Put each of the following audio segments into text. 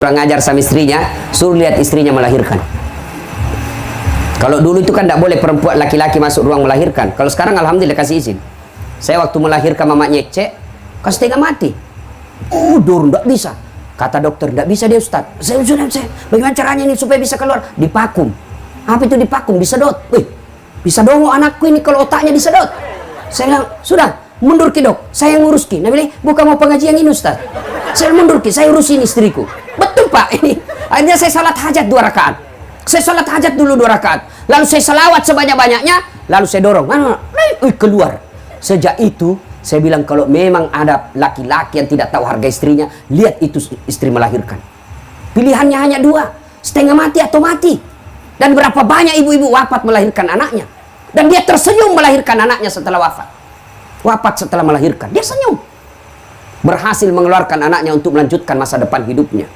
Kurang ajar sama istrinya, suruh lihat istrinya melahirkan. Kalau dulu itu kan tidak boleh perempuan laki-laki masuk ruang melahirkan. Kalau sekarang alhamdulillah kasih izin. Saya waktu melahirkan mamanya cek, kan setengah mati. Udur, tidak bisa. Kata dokter, tidak bisa dia Ustaz. Saya, bagaimana caranya ini supaya bisa keluar? Dipakum. Apa itu dipakum? Disedot. Wih, bisa dongo anakku ini kalau otaknya disedot. Saya bilang, sudah, mundur ki dok. Saya ngurus ki. Nah, bilang, bukan mau pengajian ini Ustaz. Saya mundur ki, saya urusin istriku. Betul Pak, ini. Akhirnya saya salat hajat 2 rakaat. Saya salat hajat dulu 2 rakaat. Lalu saya selawat sebanyak-banyaknya. Lalu saya dorong. Keluar. Sejak itu, saya bilang kalau memang ada laki-laki yang tidak tahu harga istrinya, lihat itu istri melahirkan. Pilihannya hanya 2. Setengah mati atau mati. Dan berapa banyak ibu-ibu wafat melahirkan anaknya. Dan dia tersenyum melahirkan anaknya setelah wafat. Wafat setelah melahirkan. Dia senyum. Berhasil mengeluarkan anaknya untuk melanjutkan masa depan hidupnya.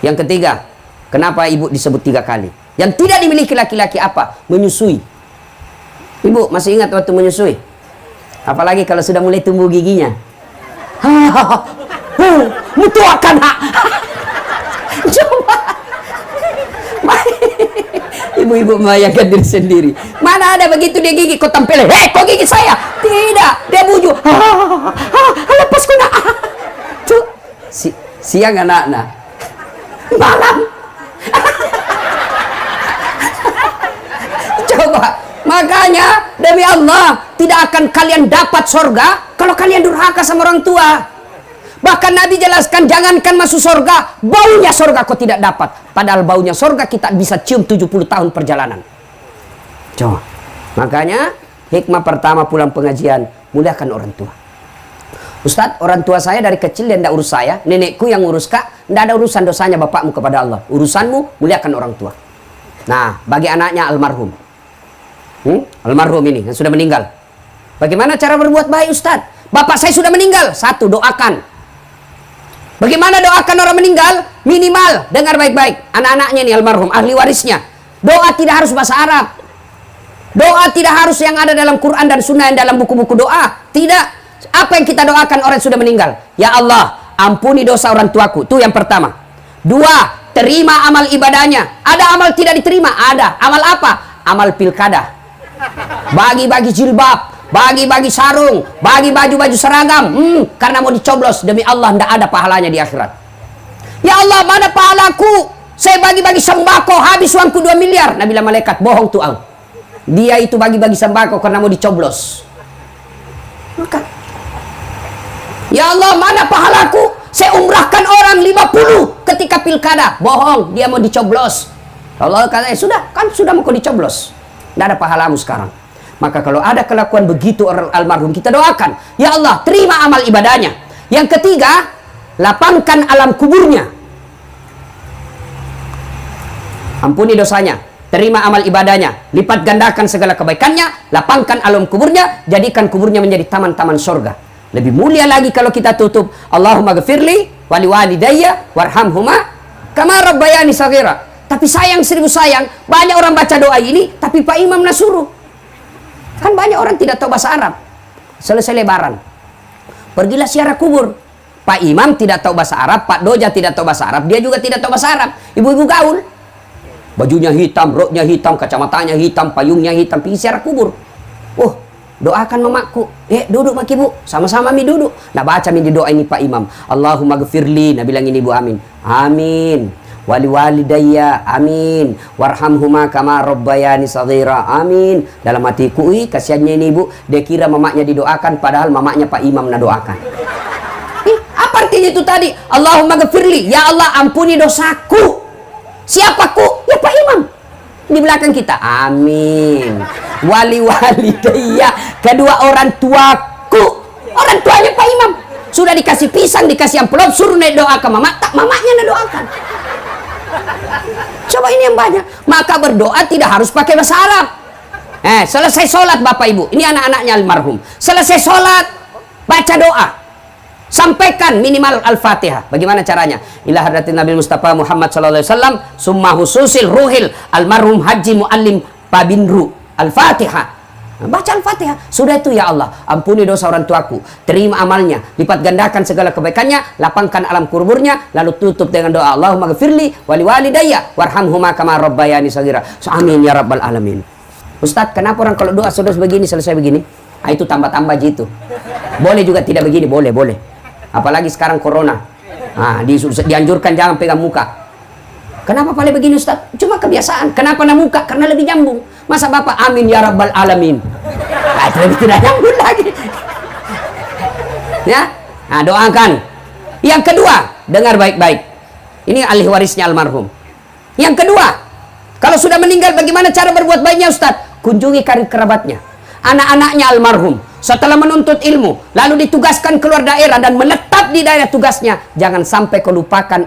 Yang ketiga, kenapa ibu disebut 3 kali? Yang tidak dimiliki laki-laki apa? Menyusui. Ibu masih ingat waktu menyusui? Apalagi kalau sudah mulai tumbuh giginya. Mutuakan hak. Coba. Ibu-ibu membayangkan diri sendiri. Mana ada begitu dia gigi, kau tampilin. Hei, kau gigi saya. Tidak, dia bujuk. Lepas kena. Tuh, siang anak-anak. Malam. Coba. Makanya, demi Allah, tidak akan kalian dapat sorga kalau kalian durhaka sama orang tua. Bahkan Nabi jelaskan, jangankan masuk sorga, baunya sorga kau tidak dapat. Padahal baunya sorga kita bisa cium 70 tahun perjalanan. Coba. Makanya, hikmah pertama pulang pengajian, muliakan orang tua. Ustadz, orang tua saya dari kecil dia tidak urus saya, nenekku yang urus kak, tidak ada urusan dosanya bapakmu kepada Allah. Urusanmu, muliakan orang tua. Nah, bagi anaknya almarhum. Almarhum ini, yang sudah meninggal. Bagaimana cara berbuat baik Ustadz? Bapak saya sudah meninggal. 1, doakan. Bagaimana doakan orang meninggal? Minimal, dengar baik-baik. Anak-anaknya ini almarhum, ahli warisnya. Doa tidak harus bahasa Arab. Doa tidak harus yang ada dalam Quran dan Sunnah yang dalam buku-buku doa. Tidak. Apa yang kita doakan orang yang sudah meninggal? Ya Allah, ampuni dosa orang tuaku. Itu yang pertama. 2, terima amal ibadahnya. Ada amal tidak diterima? Ada. Amal apa? Amal pilkada. Bagi-bagi jilbab, bagi-bagi sarung, bagi baju-baju seragam. Karena mau dicoblos, demi Allah tidak ada pahalanya di akhirat. Ya Allah, mana pahalaku? Saya bagi-bagi sembako, habis uangku 2 miliar. Nabi bilang malaikat, bohong tuang. Dia itu bagi-bagi sembako karena mau dicoblos. Maka, ya Allah, mana pahalaku? Saya umrahkan orang 50 ketika pilkada. Bohong, dia mau dicoblos. Allah kata, sudah, kan sudah mau kau dicoblos. Tidak ada pahalamu sekarang. Maka kalau ada kelakuan begitu orang almarhum, kita doakan. Ya Allah, terima amal ibadahnya. Yang ketiga, lapangkan alam kuburnya. Ampuni dosanya. Terima amal ibadahnya. Lipat gandakan segala kebaikannya. Lapangkan alam kuburnya. Jadikan kuburnya menjadi taman-taman surga. Lebih mulia lagi kalau kita tutup. Allahumma ghafirli wali walidayya warhamhuma kama rabbayani saghira. Tapi sayang 1000 sayang, banyak orang baca doa ini, tapi Pak Imam nasuruh. Kan banyak orang tidak tahu bahasa Arab. Selesai lebaran, pergilah ziarah kubur. Pak Imam tidak tahu bahasa Arab, Pak Doja tidak tahu bahasa Arab, dia juga tidak tahu bahasa Arab. Ibu-ibu gaul, bajunya hitam, roknya hitam, kacamatanya hitam, payungnya hitam, pergi ziarah kubur. Oh, doakan mamaku. Duduk mak ibu, sama-sama mi duduk. Nah, baca mi di doa ini Pak Imam. Allahumma ghafirli, nah bilang ini ibu amin. Amin. Wali walidayya, amin. Warhamhuma kama rabbayani saghira, amin. Dalam hatiku, kasihannya ini ibu, dia kira mamaknya didoakan, padahal mamaknya Pak Imam nak doakan. Apa artinya itu tadi? Allahumma ghafirli, ya Allah ampuni dosaku. Siapaku? Ya Pak Imam. Di belakang kita, amin. Wali walidayya, kedua orang tuaku. Orang tuanya Pak Imam. Sudah dikasih pisang, dikasih amplop, suruh doa ke mama, tak mamaknya nak doakan. Coba ini yang banyak. Maka berdoa tidak harus pakai bahasa Arab. Selesai sholat Bapak Ibu, ini anak-anaknya almarhum. Selesai sholat, baca doa. Sampaikan minimal Al-Fatihah. Bagaimana caranya? Ila hadratin Nabi Mustafa Muhammad SAW, summa hususil ruhil almarhum Haji Muallim Pabinru. Al-Fatihah. Baca Al-Fatihah. Sudah itu, ya Allah, ampuni dosa orang tuaku, terima amalnya, lipat gandakan segala kebaikannya, lapangkan alam kuburnya, lalu tutup dengan doa Allahumma ghafirli wali walidayya warhamhuma kama rabbayani shaghira. Amin ya rabbal alamin. Ustadz, kenapa orang kalau doa sudah begini selesai begini? Ah, itu tambah-tambah gitu. Boleh juga tidak begini, boleh. Apalagi sekarang corona. Dianjurkan jangan pegang muka. Kenapa paling begini Ustaz? Cuma kebiasaan. Kenapa na muka? Karena lebih nyambung. Masa Bapak amin ya rabbal alamin? Lebih tidak nyambung lagi. Ya, doakan. Yang kedua, dengar baik-baik. Ini ahli warisnya almarhum. Yang kedua, kalau sudah meninggal bagaimana cara berbuat baiknya Ustaz? Kunjungi karib kerabatnya, anak-anaknya almarhum. Setelah menuntut ilmu, lalu ditugaskan keluar daerah dan menetap di daerah tugasnya. Jangan sampai kau lupakan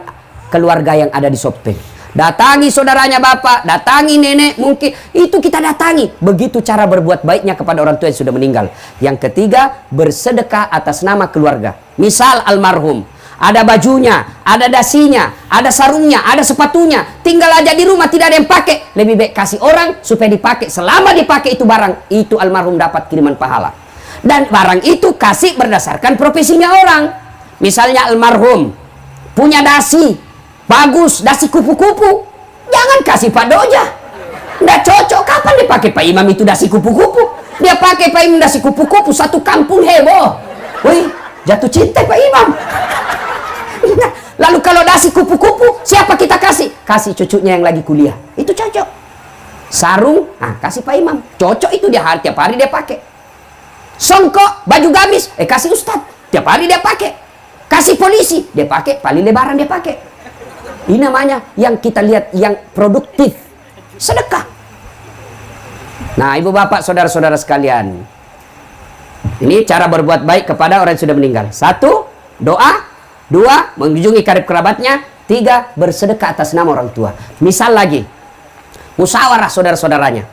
keluarga yang ada di Sopeng. Datangi saudaranya bapak, datangi nenek, mungkin itu kita datangi. Begitu cara berbuat baiknya kepada orang tua yang sudah meninggal. Yang ketiga, bersedekah atas nama keluarga. Misal almarhum, ada bajunya, ada dasinya, ada sarungnya, ada sepatunya, tinggal aja di rumah tidak ada yang pakai. Lebih baik kasih orang supaya dipakai. Selama dipakai itu barang, itu almarhum dapat kiriman pahala. Dan barang itu kasih berdasarkan profesinya orang. Misalnya almarhum punya dasi bagus, dasi kupu-kupu, jangan kasih Pak Doja. Nggak cocok. Kapan dipakai Pak Imam itu dasi kupu-kupu? Dia pakai Pak Imam dasi kupu-kupu, satu kampung heboh. Wih, jatuh cinta Pak Imam. Lalu kalau dasi kupu-kupu, siapa kita kasih? Kasih cucunya yang lagi kuliah. Itu cocok. Sarung, kasih Pak Imam. Cocok itu, dia tiap hari dia pakai. Songkok, baju gamis, kasih Ustadz. Tiap hari dia pakai. Kasih polisi, dia pakai. Paling lebaran dia pakai. Ini namanya yang kita lihat yang produktif. Sedekah. Nah, ibu bapak, saudara-saudara sekalian. Ini cara berbuat baik kepada orang yang sudah meninggal. 1, doa. 2, mengunjungi karib kerabatnya. 3, bersedekah atas nama orang tua. Misal lagi, musyawarah saudara-saudaranya.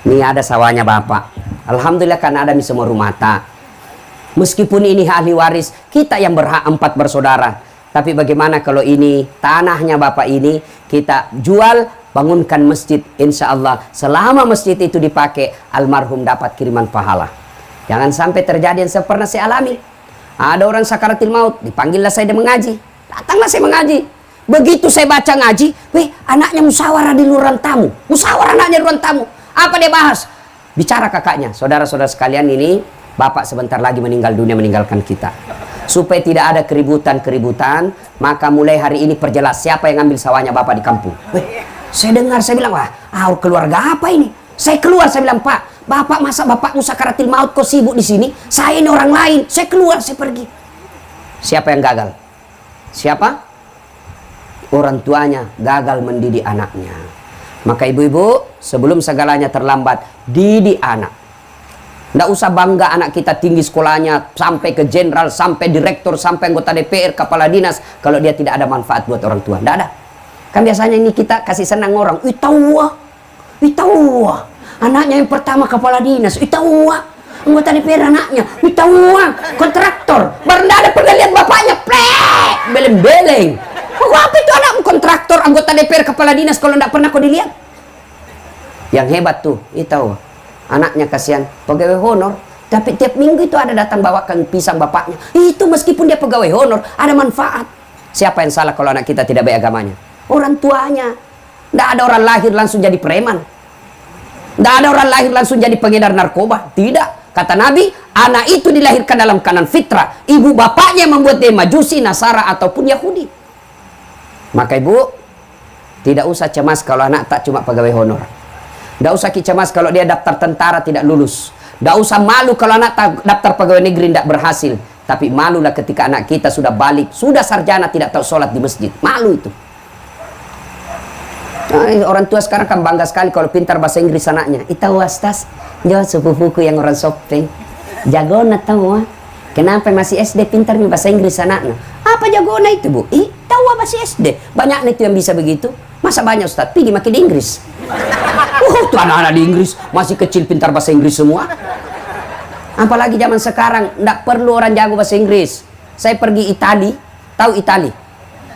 Ini ada sawahnya bapak. Alhamdulillah karena ada semua rumah tak. Meskipun ini ahli waris, kita yang berhak 4 bersaudara. Tapi bagaimana kalau ini tanahnya bapak ini kita jual, bangunkan masjid, insya Allah selama masjid itu dipakai almarhum dapat kiriman pahala. Jangan sampai terjadi yang pernah saya alami. Ada orang sakaratil maut, dipanggillah saya dia mengaji, datanglah saya mengaji. Begitu saya baca ngaji, anaknya musyawarah di ruang tamu, musyawarah anaknya di ruang tamu. Apa dia bahas? Bicara kakaknya, saudara-saudara sekalian, ini bapak sebentar lagi meninggal dunia, meninggalkan kita. Supaya tidak ada keributan-keributan, maka mulai hari ini perjelas siapa yang ngambil sawahnya bapak di kampung. Saya dengar, saya bilang, wah, keluarga apa ini? Saya keluar, saya bilang, Pak, bapak masa bapakmu sakaratil maut kok sibuk di sini? Saya ini orang lain. Saya keluar, saya pergi. Siapa yang gagal? Siapa? Orang tuanya gagal mendidik anaknya. Maka ibu-ibu, sebelum segalanya terlambat, didik anak. Nggak usah bangga anak kita tinggi sekolahnya, sampai ke jenderal, sampai direktur, sampai anggota DPR, kepala dinas, kalau dia tidak ada manfaat buat orang tua. Nggak ada. Kan biasanya ini kita kasih senang orang. Itawa, anaknya yang pertama kepala dinas. Itawa, anggota DPR anaknya. Itawa, kontraktor. Baru nggak ada pernah lihat bapaknya. Plek, beleng-beleng. Apa itu anakmu kontraktor, anggota DPR, kepala dinas, kalau nggak pernah kau dilihat? Yang hebat tuh, Itawa. Anaknya kasihan, pegawai honor, tapi tiap minggu itu ada datang bawakan pisang bapaknya. Itu meskipun dia pegawai honor, ada manfaat. Siapa yang salah kalau anak kita tidak baik agamanya? Orang tuanya. Tidak ada orang lahir langsung jadi preman. Tidak ada orang lahir langsung jadi pengedar narkoba. Tidak. Kata Nabi, anak itu dilahirkan dalam kanan fitrah. Ibu bapaknya membuat dia majusi, nasara, ataupun Yahudi. Maka ibu, tidak usah cemas kalau anak tak cuma pegawai honor. Tidak usah cemas kalau dia daftar tentara tidak lulus. Tidak usah malu kalau anak daftar pegawai negeri tidak berhasil. Tapi malulah ketika anak kita sudah balik, sudah sarjana tidak tahu sholat di masjid. Malu itu. Nah, orang tua sekarang kan bangga sekali kalau pintar bahasa Inggris anaknya. Itahu astas, jauh sepupuku yang orang Sopeng. Jagona tahu. Kenapa masih SD pintar bahasa Inggris anaknya? Apa jagona itu, Bu? Tahu masih SD. Banyak itu yang bisa begitu. Masa banyak Ustaz? Pergi makin di Inggris. Tuh anak-anak di Inggris masih kecil pintar bahasa Inggris semua. Apalagi zaman sekarang tidak perlu orang jago bahasa Inggris. Saya pergi Itali, tahu Itali?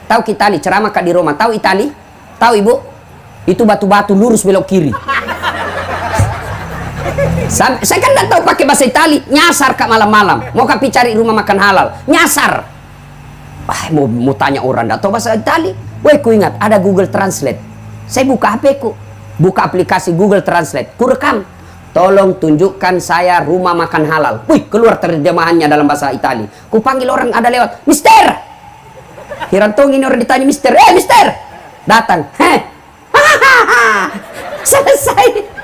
Tahu Itali, ceramah Kak di Roma, tahu Itali? Tahu Ibu? Itu batu-batu lurus belok kiri. Saya kan nggak tahu pakai bahasa Itali, nyasar kak malam-malam, mau kapi cari rumah makan halal, nyasar. Mau tanya orang nggak tahu bahasa Itali, ku ingat ada Google Translate. Saya buka HP ku, buka aplikasi Google Translate, ku rekam, tolong tunjukkan saya rumah makan halal. Keluar terjemahannya dalam bahasa Itali. Ku panggil orang ada lewat, Mister. Hirantong ini orang ditanya Mister, Mister, datang, selesai.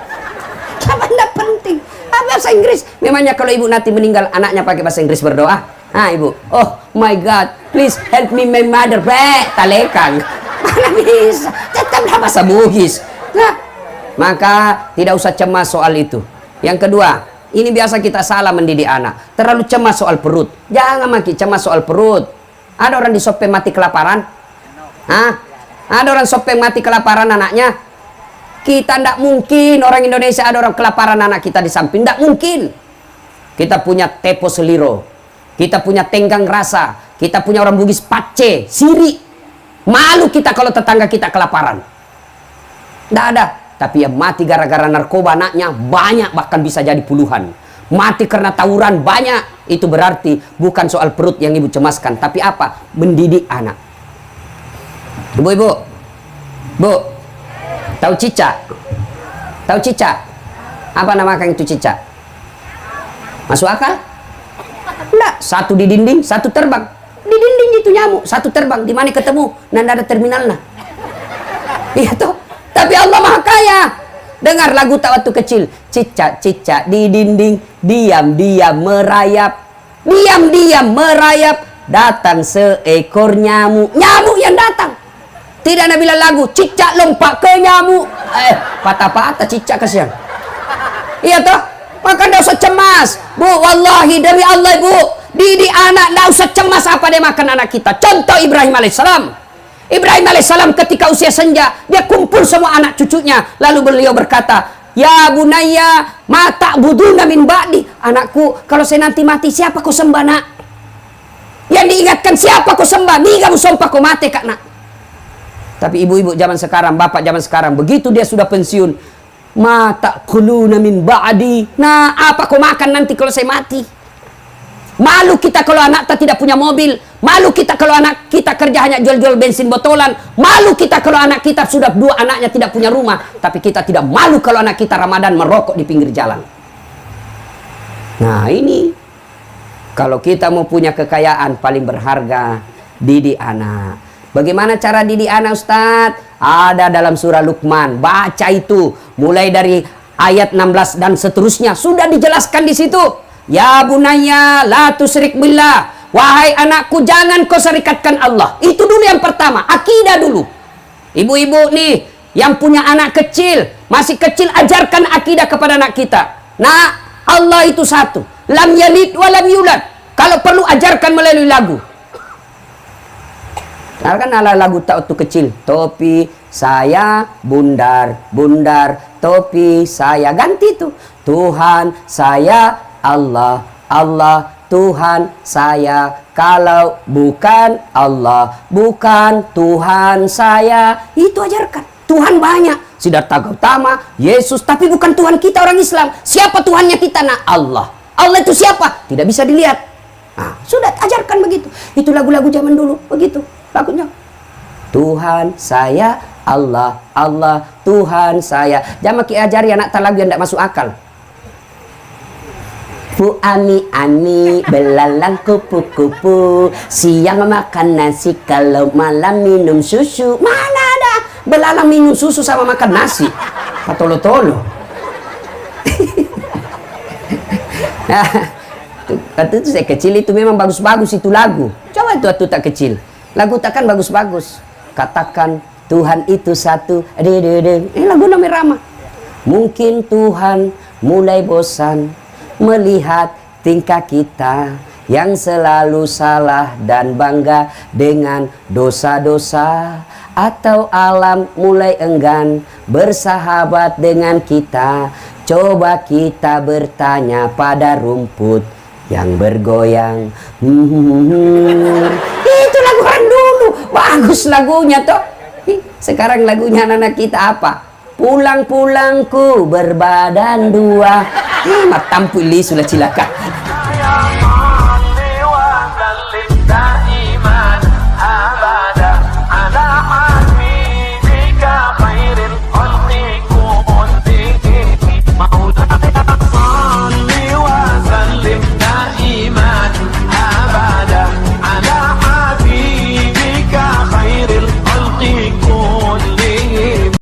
Tidak penting. Bahasa Inggris. Memangnya kalau ibu nanti meninggal, anaknya pakai bahasa Inggris berdoa? Ibu, oh my God, please help me my mother. Talekang. Mana bisa? Tetaplah bahasa Bugis. Nah, maka tidak usah cemas soal itu. Yang kedua, ini biasa kita salah mendidik anak. Terlalu cemas soal perut. Jangan makin cemas soal perut. Ada orang di Sopeng mati kelaparan? Ada orang Sopeng mati kelaparan anaknya? Kita tidak mungkin orang Indonesia ada orang kelaparan anak kita di samping. Tidak mungkin. Kita punya tepo seliro. Kita punya tenggang rasa. Kita punya orang Bugis pace, siri. Malu kita kalau tetangga kita kelaparan. Tidak ada. Tapi yang mati gara-gara narkoba anaknya banyak, bahkan bisa jadi puluhan. Mati karena tawuran banyak. Itu berarti bukan soal perut yang ibu cemaskan. Tapi apa? Mendidik anak. Ibu-ibu. Bu. Tahu cicak? Tahu cicak? Apa nama itu cicak? Masuk akal? Enggak. Satu di dinding, satu terbang. Di dinding itu nyamuk, satu terbang. Di mana ketemu? Nanda ada terminalnya. Iya toh. Tapi Allah Maha Kaya. Dengar lagu tak waktu kecil. Cicak-cicak di dinding, diam-diam merayap. Diam-diam merayap. Datang seekor nyamuk. Nyamuk yang datang. Tidak ada bilang lagu, cicak lompat ke nyamuk. Patah-patah cicak kasihan. Iya toh? Maka tidak usah cemas. Bu, wallahi demi Allah ibu, didik anak tidak usah cemas apa dia makan anak kita. Contoh Ibrahim alaihissalam. Ibrahim alaihissalam ketika usia senja, dia kumpul semua anak cucunya. Lalu beliau berkata, ya bunaya, mata buduna min ba'di. Anakku, kalau saya nanti mati, siapa kau sembah nak? Yang diingatkan siapa kau sembah? Ni kamu sumpah kau mati kak nak. Tapi ibu-ibu zaman sekarang, bapak zaman sekarang, begitu dia sudah pensiun, mata kuluna min ba'di. Nah, apa kau makan nanti kalau saya mati? Malu kita kalau anak kita tidak punya mobil. Malu kita kalau anak kita kerja hanya jual-jual bensin botolan. Malu kita kalau anak kita sudah dua anaknya tidak punya rumah. Tapi kita tidak malu kalau anak kita Ramadan merokok di pinggir jalan. Nah ini, kalau kita mau punya kekayaan paling berharga, didik anak. Bagaimana cara didik anak Ustadz? Ada dalam surah Luqman. Baca itu. Mulai dari ayat 16 dan seterusnya. Sudah dijelaskan di situ. Ya bunaya la tusyrik billah. Wahai anakku, jangan kau serikatkan Allah. Itu dulu yang pertama. Akidah dulu. Ibu-ibu nih, yang punya anak kecil. Masih kecil, ajarkan akidah kepada anak kita. Nah, Allah itu satu. Lam yalid wa lam yulad. Kalau perlu ajarkan melalui lagu. Kan ala lagu tak waktu kecil, topi saya bundar, bundar, topi saya, ganti tuh. Tuhan saya Allah, Allah Tuhan saya. Kalau bukan Allah, bukan Tuhan saya. Itu ajarkan. Tuhan banyak. Siddhartha Gautama, Yesus, tapi bukan Tuhan kita orang Islam. Siapa Tuhannya kita? Nah, Allah. Allah itu siapa? Tidak bisa dilihat. Nah, sudah ajarkan begitu. Itu lagu-lagu zaman dulu, begitu. Lagunya Tuhan saya Allah, Allah Tuhan saya. Jangan makin ajari anak tak lagu yang tidak masuk akal. Bu ani belalang kupu-kupu, siang makan nasi, kalau malam minum susu. Mana ada belalang minum susu sama makan nasi? Patolo-tolo. Waktu itu saya kecil itu memang bagus-bagus itu lagu. Coba itu waktu tak kecil. Lagu takkan bagus-bagus. Katakan Tuhan itu satu. Ini lagu namanya Rama. Mungkin Tuhan mulai bosan melihat tingkah kita yang selalu salah dan bangga dengan dosa-dosa, atau alam mulai enggan bersahabat dengan kita. Coba kita bertanya pada rumput yang bergoyang. Itu lagu orang dulu, bagus lagunya toh. Sekarang lagunya anak-anak kita apa? Pulang-pulangku berbadan dua, Matampu li sudah cilaka.